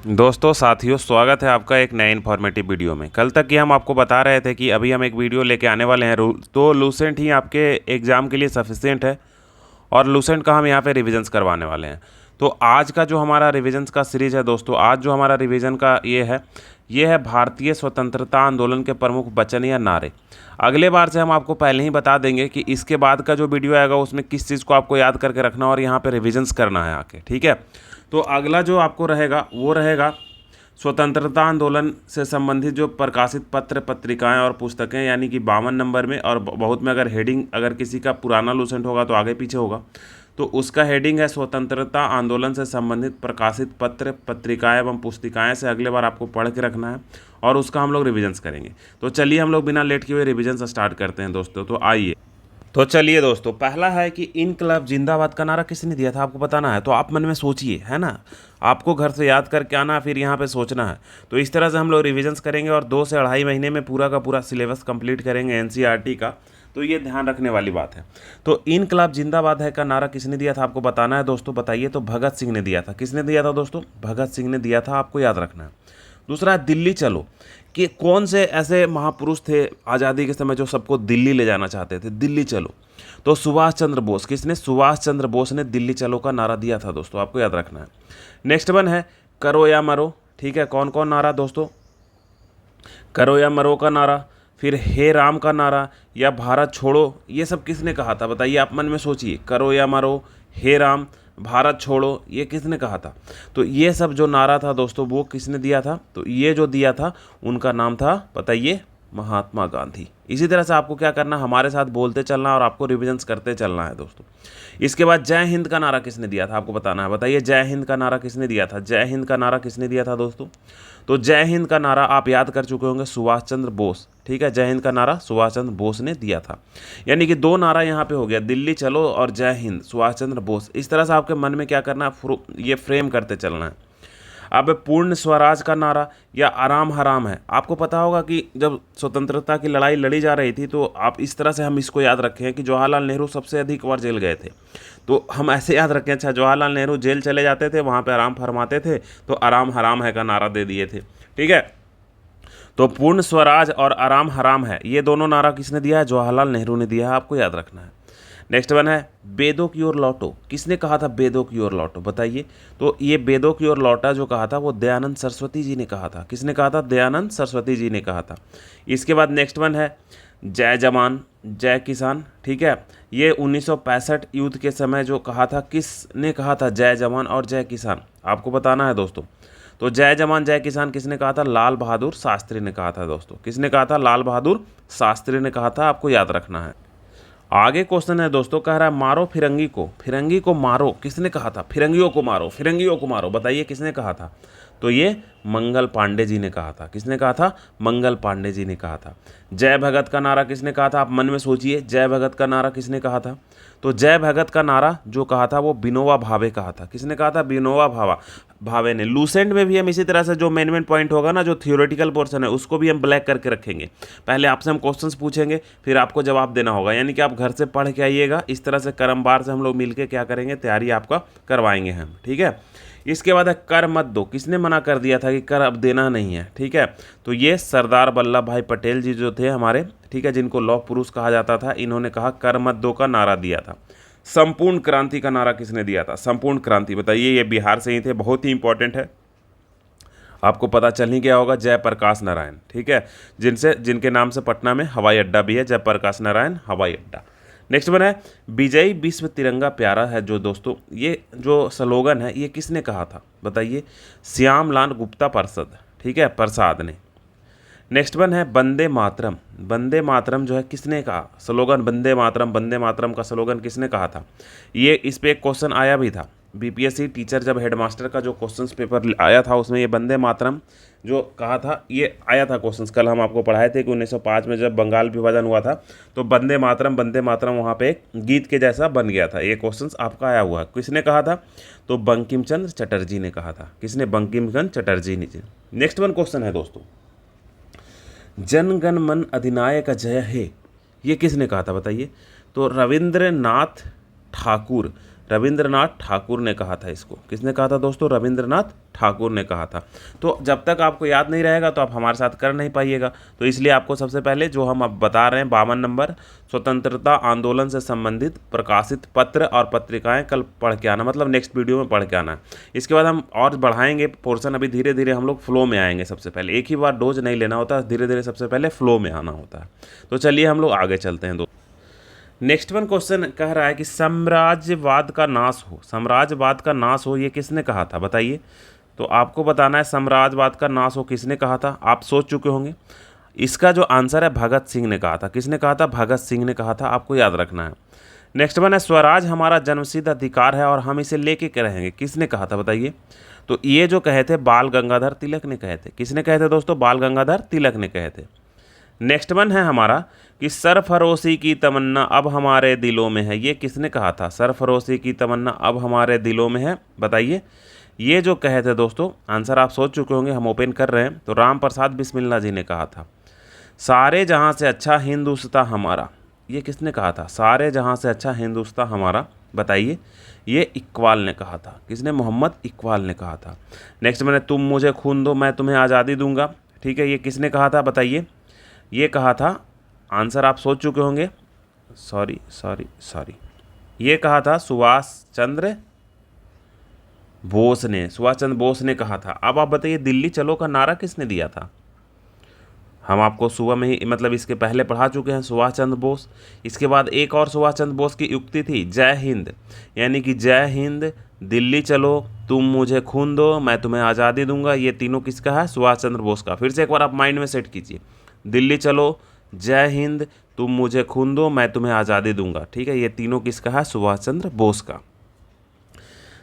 दोस्तों साथियों, स्वागत है आपका एक नए इन्फॉर्मेटिव वीडियो में। कल तक की हम आपको बता रहे थे कि अभी हम एक वीडियो लेके आने वाले हैं। तो लूसेंट ही आपके एग्ज़ाम के लिए सफिशिएंट है और लूसेंट का हम यहाँ पे रिविजन्स करवाने वाले हैं। तो आज का जो हमारा रिविजन्स का सीरीज़ है दोस्तों, आज जो हमारा रिविज़न का ये है भारतीय स्वतंत्रता आंदोलन के प्रमुख वचन या नारे। अगले बार से हम आपको पहले ही बता देंगे कि इसके बाद का जो वीडियो आएगा उसमें किस चीज़ को आपको याद करके रखना और यहाँ पे रिविजन्स करना है आके, ठीक है। तो अगला जो आपको रहेगा वो रहेगा स्वतंत्रता आंदोलन से संबंधित जो प्रकाशित पत्र पत्रिकाएं और पुस्तकें, यानी कि 52 नंबर में, और बहुत में अगर हेडिंग अगर किसी का पुराना लूसेंट होगा तो आगे पीछे होगा, तो उसका हेडिंग है स्वतंत्रता आंदोलन से संबंधित प्रकाशित पत्र पत्रिकाएं एवं पुस्तिकाएं से अगले बार आपको पढ़ के रखना है और उसका हम लोग रिविजन्स करेंगे। तो चलिए हम लोग बिना लेट किए हुए रिविजन्स स्टार्ट करते हैं दोस्तों। तो आइए, तो चलिए दोस्तों, पहला है कि इनकलाब जिंदाबाद का नारा किसने दिया था, आपको बताना है। तो आप मन में सोचिए, है ना, आपको घर से याद करके आना, फिर यहाँ पे सोचना है। तो इस तरह से हम लोग रिविजन्स करेंगे और 2 से 2.5 महीने में पूरा का पूरा सिलेबस कंप्लीट करेंगे एनसीईआरटी का। तो ये ध्यान रखने वाली बात है। तो इनकलाब जिंदाबाद है का नारा किसने दिया था, आपको बताना है दोस्तों। बताइए, तो भगत सिंह ने दिया था। किसने दिया था दोस्तों? भगत सिंह ने दिया था, आपको याद रखना है। दूसरा है दिल्ली चलो, कि कौन से ऐसे महापुरुष थे आज़ादी के समय जो सबको दिल्ली ले जाना चाहते थे, दिल्ली चलो। तो सुभाष चंद्र बोस। किसने? सुभाष चंद्र बोस ने दिल्ली चलो का नारा दिया था दोस्तों, आपको याद रखना है। नेक्स्ट वन है करो या मरो, ठीक है। कौन कौन नारा दोस्तों? करो या मरो का नारा, फिर हे राम का नारा, या भारत छोड़ो, ये सब किसने कहा था बताइए, आप मन में सोचिए। करो या मरो, हे राम, भारत छोड़ो, ये किसने कहा था? तो ये सब जो नारा था दोस्तों वो किसने दिया था? तो ये जो दिया था उनका नाम था, बताइए, महात्मा गांधी। इसी तरह से आपको क्या करना, हमारे साथ बोलते चलना और आपको रिविजन्स करते चलना है दोस्तों। इसके बाद जय हिंद का नारा किसने दिया था, आपको बताना है। बताइए, जय हिंद का नारा किसने दिया था? जय हिंद का नारा किसने दिया था दोस्तों? तो जय हिंद का नारा आप याद कर चुके होंगे, सुभाष चंद्र बोस, ठीक है। जय हिंद का नारा सुभाष चंद्र बोस ने दिया था। यानी कि 2 नारा यहाँ पे हो गया, दिल्ली चलो और जय हिंद, सुभाष चंद्र बोस। इस तरह से आपके मन में क्या करना है, ये फ्रेम करते चलना है। अब पूर्ण स्वराज का नारा या आराम हराम है। आपको पता होगा कि जब स्वतंत्रता की लड़ाई लड़ी जा रही थी तो आप इस तरह से हम इसको याद रखें कि जवाहरलाल नेहरू सबसे अधिक बार जेल गए थे। तो हम ऐसे याद रखें, अच्छा, जवाहरलाल नेहरू जेल चले जाते थे, वहाँ पे आराम फरमाते थे, तो आराम हराम है का नारा दे दिए थे, ठीक है। तो पूर्ण स्वराज और आराम हराम है, ये दोनों नारा किसने दिया है? जवाहरलाल नेहरू ने दिया है, आपको याद रखना है। नेक्स्ट वन है बेदों की ओर लौटो। किसने कहा था बेदों की ओर लौटो, बताइए। तो ये बेदों की ओर लौटा जो कहा था वो दयानंद सरस्वती जी ने कहा था। किसने कहा था? दयानंद सरस्वती जी ने कहा था। इसके बाद नेक्स्ट वन है जय जवान जय किसान, ठीक है। ये 1965 युद्ध के समय जो कहा था, किसने कहा था जय जवान और जय किसान, आपको बताना है दोस्तों। तो जय जवान जय किसान किसने कहा था? लाल बहादुर शास्त्री ने कहा था दोस्तों। किसने कहा था? लाल बहादुर शास्त्री ने कहा था, आपको याद रखना है। आगे क्वेश्चन है दोस्तों, कह रहा है मारो फिरंगी को मारो, किसने कहा था? फिरंगियों को मारो, फिरंगियों को मारो, बताइए किसने कहा था? तो ये मंगल पांडे जी ने कहा था। किसने कहा था? मंगल पांडे जी ने कहा था। जय भगत का नारा किसने कहा था? आप मन में सोचिए, जय भगत का नारा किसने कहा था? तो जय भगत का नारा जो कहा था वो विनोबा भावे कहा था। किसने कहा था? विनोबा भावे ने। लूसेंट में भी हम इसी तरह से जो मेन पॉइंट होगा ना, जो थियोरेटिकल पोर्शन है, उसको भी हम ब्लैक करके रखेंगे। पहले आपसे हम क्वेश्चंस पूछेंगे, फिर आपको जवाब देना होगा, यानी कि आप घर से पढ़ के आइएगा। इस तरह से क्रमवार से हम लोग मिलकर क्या करेंगे, तैयारी आपका करवाएंगे हम, ठीक है। इसके बाद है कर मत दो। किसने मना कर दिया था कि कर अब देना नहीं है, ठीक है। तो ये सरदार वल्लभ भाई पटेल जी जो थे हमारे, ठीक है, जिनको लौह पुरुष कहा जाता था, इन्होंने कहा कर मत दो का नारा दिया था। संपूर्ण क्रांति का नारा किसने दिया था? संपूर्ण क्रांति, बताइए। ये बिहार से ही थे, बहुत ही इंपॉर्टेंट है, आपको पता चल ही गया होगा। जयप्रकाश नारायण, ठीक है, जिनके नाम से पटना में हवाई अड्डा भी है, जयप्रकाश नारायण हवाई अड्डा। नेक्स्ट वन है विजयी विश्व तिरंगा प्यारा है जो दोस्तों, ये जो स्लोगन है ये किसने कहा था बताइए? श्यामलाल गुप्ता प्रसाद, ठीक है, प्रसाद ने। नेक्स्ट वन है वंदे मातरम। वंदे मातरम जो है किसने कहा स्लोगन? वंदे मातरम का स्लोगन किसने कहा था? ये इस पे एक क्वेश्चन आया भी था, बीपीएससी टीचर जब हेडमास्टर का जो क्वेश्चंस पेपर आया था उसमें ये वंदे मातरम जो कहा था ये आया था क्वेश्चंस। कल हम आपको पढ़ाए थे कि 1905 में जब बंगाल विभाजन हुआ था तो वंदे मातरम वहाँ पे एक गीत के जैसा बन गया था। ये क्वेश्चंस आपका आया हुआ, किसने कहा था? तो बंकिम चंद्र चटर्जी ने कहा था। किसने? बंकिम चंद्र चटर्जी ने। नेक्स्ट वन क्वेश्चन है दोस्तों, जन गण मन अधिनायक जय हे, ये किसने कहा था बताइए? तो रविंद्रनाथ ठाकुर। रविंद्रनाथ ठाकुर ने कहा था इसको। किसने कहा था दोस्तों? रविंद्रनाथ ठाकुर ने कहा था। तो जब तक आपको याद नहीं रहेगा तो आप हमारे साथ कर नहीं पाइएगा। तो इसलिए आपको सबसे पहले जो हम अब बता रहे हैं 52 नंबर स्वतंत्रता आंदोलन से संबंधित प्रकाशित पत्र और पत्रिकाएं कल पढ़ के आना, मतलब नेक्स्ट वीडियो में पढ़ के आना है। इसके बाद हम और बढ़ाएंगे पोर्शन। अभी धीरे धीरे हम लोग फ्लो में आएंगे। सबसे पहले एक ही बार डोज नहीं लेना होता, धीरे धीरे सबसे पहले फ्लो में आना होता है। तो चलिए हम लोग आगे चलते हैं। नेक्स्ट वन क्वेश्चन कह रहा है कि साम्राज्यवाद का नाश हो। साम्राज्यवाद का नाश हो ये किसने कहा था बताइए? तो आपको बताना है साम्राज्यवाद का नाश हो किसने कहा था। आप सोच चुके होंगे। इसका जो आंसर है भगत सिंह ने कहा था। किसने कहा था? भगत सिंह ने कहा था। आपको याद रखना है। नेक्स्ट वन है स्वराज हमारा जन्मसिद्ध अधिकार है और हम इसे लेके रहेंगे। किसने कहा था बताइए? तो ये जो कहे थे बाल गंगाधर तिलक ने कहे थे। किसने कहे थे दोस्तों? बाल गंगाधर तिलक ने कहे थे। नेक्स्ट वन है हमारा कि सरफरोशी की तमन्ना अब हमारे दिलों में है। ये किसने कहा था? सरफरोशी की तमन्ना अब हमारे दिलों में है, बताइए। ये जो कहे थे दोस्तों, आंसर आप सोच चुके होंगे, हम ओपन कर रहे हैं। तो राम प्रसाद बिस्मिल्ला जी ने कहा था। सारे जहाँ से अच्छा हिंदुस्तान हमारा, ये किसने कहा था? सारे जहाँ से अच्छा हिंदुस्तान हमारा, बताइए। ये इकबाल ने कहा था। किसने? मोहम्मद इकबाल ने कहा था। नेक्स्ट मैंने तुम मुझे खून दो मैं तुम्हें आज़ादी दूंगा, ठीक है, ये किसने कहा था बताइए? ये कहा था, आंसर आप सोच चुके होंगे, सॉरी, ये कहा था सुभाष चंद्र बोस ने। सुभाष चंद्र बोस ने कहा था। अब आप बताइए दिल्ली चलो का नारा किसने दिया था? हम आपको सुबह में ही, मतलब इसके पहले पढ़ा चुके हैं, सुभाष चंद्र बोस। इसके बाद एक और सुभाष चंद्र बोस की युक्ति थी, जय हिंद, यानी कि जय हिंद, दिल्ली चलो, तुम मुझे खून दो मैं तुम्हें आज़ादी दूंगा। ये तीनों किसका है? सुभाष चंद्र बोस का। फिर से एक बार आप माइंड में सेट कीजिए, दिल्ली चलो, जय हिंद, तुम मुझे खून दो मैं तुम्हें आज़ादी दूंगा, ठीक है। ये तीनों किसका है? सुभाष चंद्र बोस का।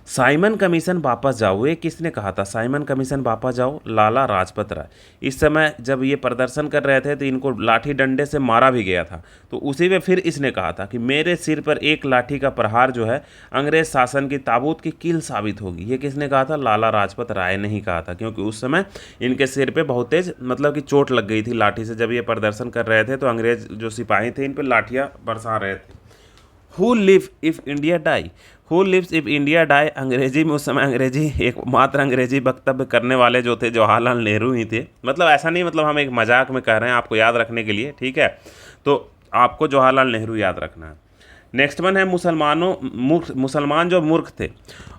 साइमन कमीशन वापस जाओ, ये किसने कहा था? साइमन कमीशन वापस जाओ, लाला लाजपत राय। इस समय जब ये प्रदर्शन कर रहे थे तो इनको लाठी डंडे से मारा भी गया था। तो उसी में फिर इसने कहा था कि मेरे सिर पर एक लाठी का प्रहार जो है अंग्रेज शासन की ताबूत की कील साबित होगी। ये किसने कहा था? लाला लाजपत राय ने ही कहा था, क्योंकि उस समय इनके सिर पर बहुत तेज, मतलब कि चोट लग गई थी लाठी से। जब ये प्रदर्शन कर रहे थे तो अंग्रेज जो सिपाही थे इन पर लाठियाँ बरसा रहे थे। Who live if India die, who lives if India die, Angrezi में उस समय अंग्रेजी एकमात्र अंग्रेजी वक्तव्य करने वाले जो थे जवाहरलाल नेहरू ही थे। मतलब ऐसा नहीं, मतलब हम एक मजाक में कह रहे हैं आपको याद रखने के लिए, ठीक है। तो आपको जवाहरलाल नेहरू याद रखना है। नेक्स्ट वन है मुसलमान जो मूर्ख थे,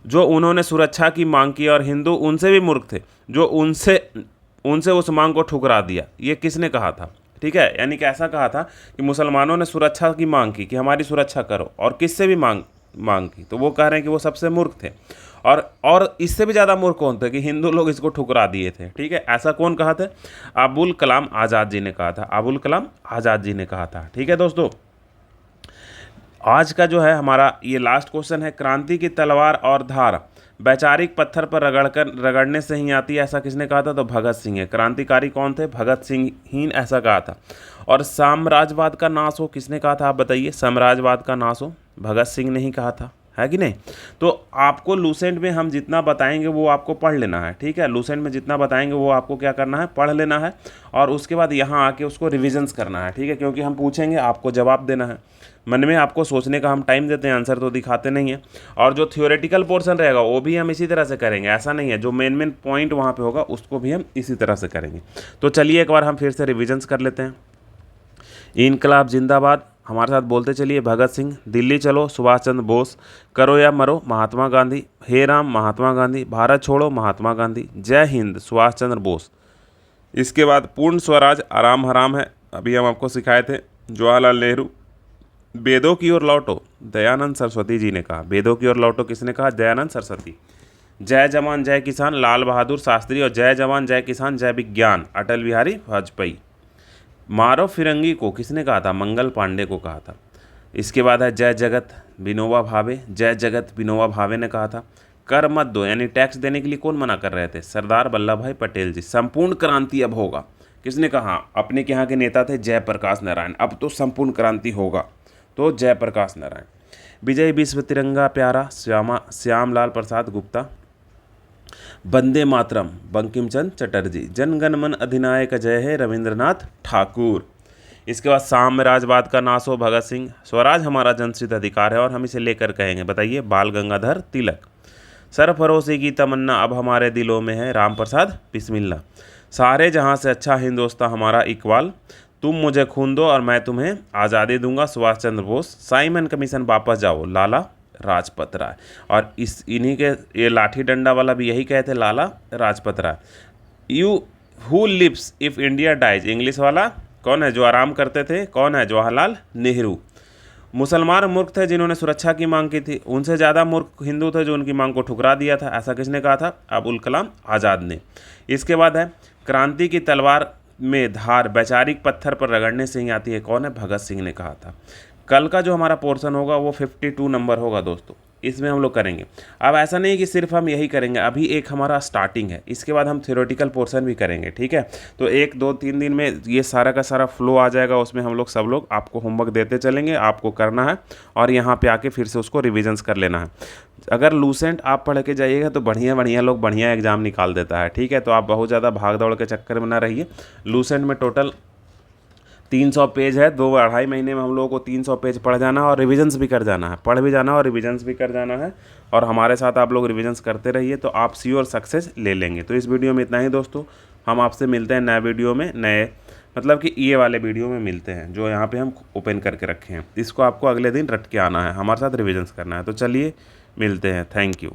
जो उन्होंने सुरक्षा की मांग की, और हिंदू उनसे भी मूर्ख थे जो उनसे उस मांग को ठुकरा दिया। ये किसने कहा था? ठीक है, यानी कि ऐसा कहा था कि मुसलमानों ने सुरक्षा की मांग की कि हमारी सुरक्षा करो, और किससे भी मांग की। तो वो कह रहे हैं कि वो सबसे मूर्ख थे। और इससे भी ज़्यादा मूर्ख कौन थे? कि हिंदू लोग इसको ठुकरा दिए थे, ठीक है। ऐसा कौन कहा था? अबुल कलाम आज़ाद जी ने कहा था। अबुल कलाम आज़ाद जी ने कहा था, ठीक है दोस्तों। आज का जो है हमारा ये लास्ट क्वेश्चन है, क्रांति की तलवार और धार वैचारिक पत्थर पर रगड़ने से ही आती है, ऐसा किसने कहा था? तो भगत सिंह है। क्रांतिकारी कौन थे? भगत सिंह ही ऐसा कहा था। और साम्राज्यवाद का नाश हो किसने कहा था? आप बताइए। साम्राज्यवाद का नाश हो भगत सिंह ने ही कहा था, है कि नहीं? तो आपको लूसेंट में हम जितना बताएंगे वो आपको पढ़ लेना है, ठीक है। लूसेंट में जितना बताएंगे वो आपको क्या करना है? पढ़ लेना है, और उसके बाद यहाँ आके उसको रिविजन्स करना है, ठीक है। क्योंकि हम पूछेंगे, आपको जवाब देना है। मन में आपको सोचने का हम टाइम देते हैं, आंसर तो दिखाते नहीं है। और जो थियोरेटिकल पोर्शन रहेगा वो भी हम इसी तरह से करेंगे, ऐसा नहीं है। जो मेन पॉइंट वहाँ पे होगा उसको भी हम इसी तरह से करेंगे। तो चलिए एक बार हम फिर से रिविजन्स कर लेते हैं। इनकलाब जिंदाबाद, हमारे साथ बोलते चलिए। भगत सिंह, दिल्ली चलो सुभाष चंद्र बोस, करो या मरो महात्मा गांधी, हे राम महात्मा गांधी, भारत छोड़ो महात्मा गांधी, जय हिंद सुभाष चंद्र बोस। इसके बाद पूर्ण स्वराज आराम हराम है, अभी हम आपको सिखाए थे, जवाहरलाल नेहरू। वेदों की ओर लौटो, दयानंद सरस्वती जी ने कहा। वेदों की ओर लौटो किसने कहा? दयानंद सरस्वती। जय जवान जय किसान, लाल बहादुर शास्त्री। और जय जवान जय किसान जय विज्ञान, अटल बिहारी वाजपेयी। मारो फिरंगी को किसने कहा था? मंगल पांडे को कहा था। इसके बाद है जय जगत विनोबा भावे, जय जगत विनोबा भावे ने कहा था। कर मत दो, यानी टैक्स देने के लिए कौन मना कर रहे थे? सरदार वल्लभ भाई पटेल जी। संपूर्ण क्रांति अब होगा, किसने कहा? अपने के यहाँ के नेता थे जयप्रकाश नारायण। अब तो संपूर्ण क्रांति होगा, तो जयप्रकाश नारायण। विजय विश्व तिरंगा प्यारा, श्यामलाल प्रसाद गुप्ता। वंदे मातरम, बंकिम चंद्र चटर्जी। जनगण मन अधिनायक जय है, रविंद्रनाथ ठाकुर। इसके बाद साम्राज्यवाद का नाश हो, भगत सिंह। स्वराज हमारा जनसिद्ध अधिकार है और हम इसे लेकर कहेंगे, बताइए, बाल गंगाधर तिलक। सरफरोशी की तमन्ना अब हमारे दिलों में है, राम प्रसाद बिस्मिल्ला। सारे जहां से अच्छा हिंदुस्तान हमारा इकबाल, तुम मुझे खून दो और मैं तुम्हें आज़ादी दूंगा, सुभाष चंद्र बोस। साइमन कमीशन वापस जाओ, लाला राजपत राय। और इन्हीं के ये लाठी डंडा वाला भी यही कहते, Lala Rajpat Rai. You who lives if India dies, English वाला कौन है जो आराम करते थे, कौन है, जवाहरलाल नेहरू। मुसलमान मूर्ख थे जिन्होंने सुरक्षा की मांग की थी, उनसे ज़्यादा मूर्ख हिंदू थे जो उनकी मांग को ठुकरा दिया था। ऐसा किसने कहा था, अबुल कलाम आज़ाद ने। इसके बाद है, क्रांति की तलवार में धार वैचारिक पत्थर पर रगड़ने से ही आती है, कौन है, भगत सिंह ने कहा था। कल का जो हमारा पोर्शन होगा वो 52 नंबर होगा दोस्तों, इसमें हम लोग करेंगे। अब ऐसा नहीं कि सिर्फ हम यही करेंगे, अभी एक हमारा स्टार्टिंग है, इसके बाद हम थ्योरेटिकल पोर्शन भी करेंगे, ठीक है। तो 1-2-3 दिन में ये सारा का सारा फ्लो आ जाएगा, उसमें हम लोग सब लोग आपको होमवर्क देते चलेंगे, आपको करना है और यहाँ पे आके फिर से उसको रिविजन्स कर लेना है। अगर लूसेंट आप पढ़ के जाइएगा तो बढ़िया लोग बढ़िया एग्जाम निकाल देता है, ठीक है। तो आप बहुत ज़्यादा भाग दौड़ के चक्कर में ना रहिए। लूसेंट में टोटल 300 पेज है, 2-2.5 महीने में हम लोगों को 300 पेज पढ़ जाना है और रिविजन्स भी कर जाना है, पढ़ भी जाना है और रिविजन्स भी कर जाना है। और हमारे साथ आप लोग रिविजन्स करते रहिए तो आप श्योर सक्सेस ले लेंगे। तो इस वीडियो में इतना ही दोस्तों, हम आपसे मिलते हैं नए वीडियो में, नए मतलब कि ये वाले वीडियो में मिलते हैं जो यहाँ पे हम ओपन करके रखे हैं। इसको आपको अगले दिन रट के आना है, हमारे साथ रिविजन्स करना है। तो चलिए मिलते हैं, थैंक यू।